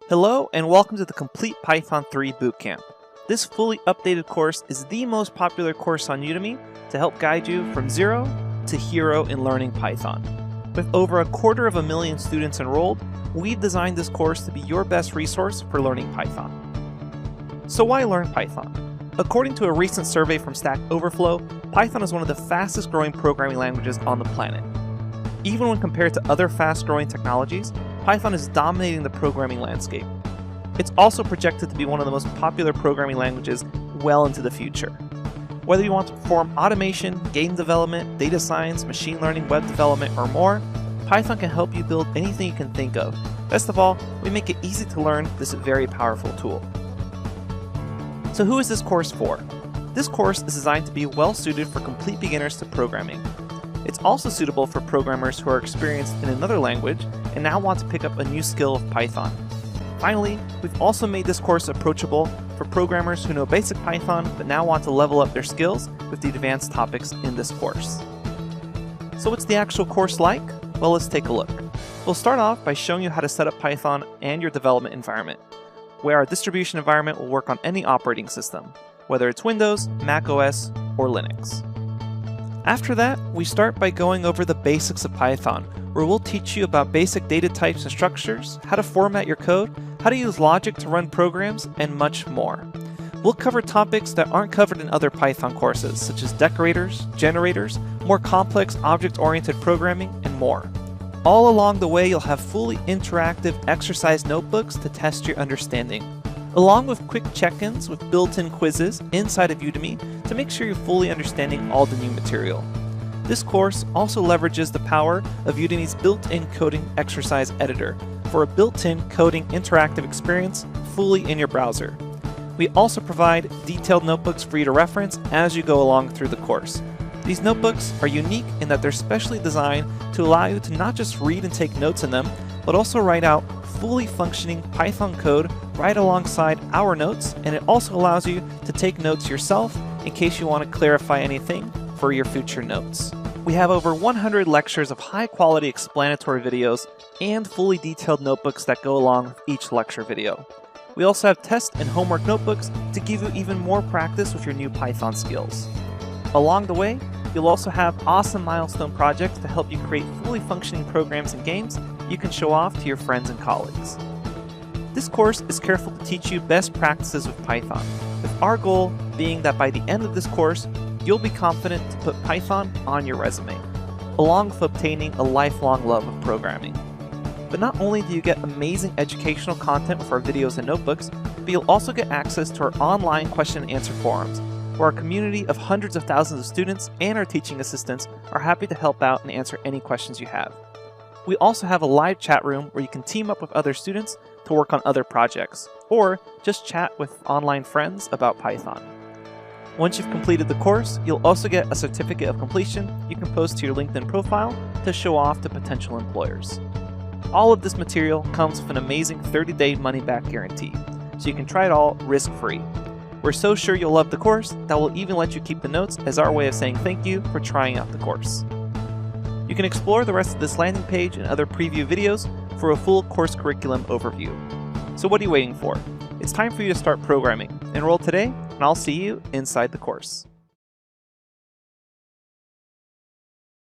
Hello and welcome to the Complete Python 3 Bootcamp. This fully updated course is the most popular course on Udemy to help guide you from zero to hero in learning Python. With over 250,000 students enrolled, we've designed this course to be your best resource for learning Python. So why learn Python? According to a recent survey from Stack Overflow, Python is one of the fastest growing programming languages on the planet. Even when compared to other fast-growing technologies, Python is dominating the programming landscape. It's also projected to be one of the most popular programming languages well into the future. Whether you want to perform automation, game development, data science, machine learning, web development, or more, Python can help you build anything you can think of. Best of all, we make it easy to learn this very powerful tool. So who is this course for? This course is designed to be well suited for complete beginners to programming. It's also suitable for programmers who are experienced in another language and now want to pick up a new skill of Python. Finally, we've also made this course approachable for programmers who know basic Python but now want to level up their skills with the advanced topics in this course. So what's the actual course like? Well, let's take a look. We'll start off by showing you how to set up Python and your development environment, where our distribution environment will work on any operating system, whether it's Windows, Mac OS, or Linux. After that, we start by going over the basics of Python, where we'll teach you about basic data types and structures, how to format your code, how to use logic to run programs, and much more. We'll cover topics that aren't covered in other Python courses, such as decorators, generators, more complex object-oriented programming, and more. All along the way, you'll have fully interactive exercise notebooks to test your understanding, along with quick check-ins with built-in quizzes inside of Udemy to make sure you're fully understanding all the new material. This course also leverages the power of Udemy's built-in coding exercise editor for a built-in coding interactive experience fully in your browser. We also provide detailed notebooks for you to reference as you go along through the course. These notebooks are unique in that they're specially designed to allow you to not just read and take notes in them, but also write out fully functioning Python code right alongside our notes, and it also allows you to take notes yourself in case you want to clarify anything for your future notes. We have over 100 lectures of high-quality explanatory videos and fully detailed notebooks that go along with each lecture video. We also have test and homework notebooks to give you even more practice with your new Python skills. Along the way, you'll also have awesome milestone projects to help you create fully functioning programs and games you can show off to your friends and colleagues. This course is careful to teach you best practices with Python, with our goal being that by the end of this course, you'll be confident to put Python on your resume, along with obtaining a lifelong love of programming. But not only do you get amazing educational content with our videos and notebooks, but you'll also get access to our online question and answer forums, where our community of hundreds of thousands of students and our teaching assistants are happy to help out and answer any questions you have. We also have a live chat room where you can team up with other students to work on other projects, or just chat with online friends about Python. Once you've completed the course, you'll also get a certificate of completion you can post to your LinkedIn profile to show off to potential employers. All of this material comes with an amazing 30-day money-back guarantee, so you can try it all risk-free. We're so sure you'll love the course that we'll even let you keep the notes as our way of saying thank you for trying out the course. You can explore the rest of this landing page and other preview videos for a full course curriculum overview. So what are you waiting for? It's time for you to start programming. Enroll today, and I'll see you inside the course.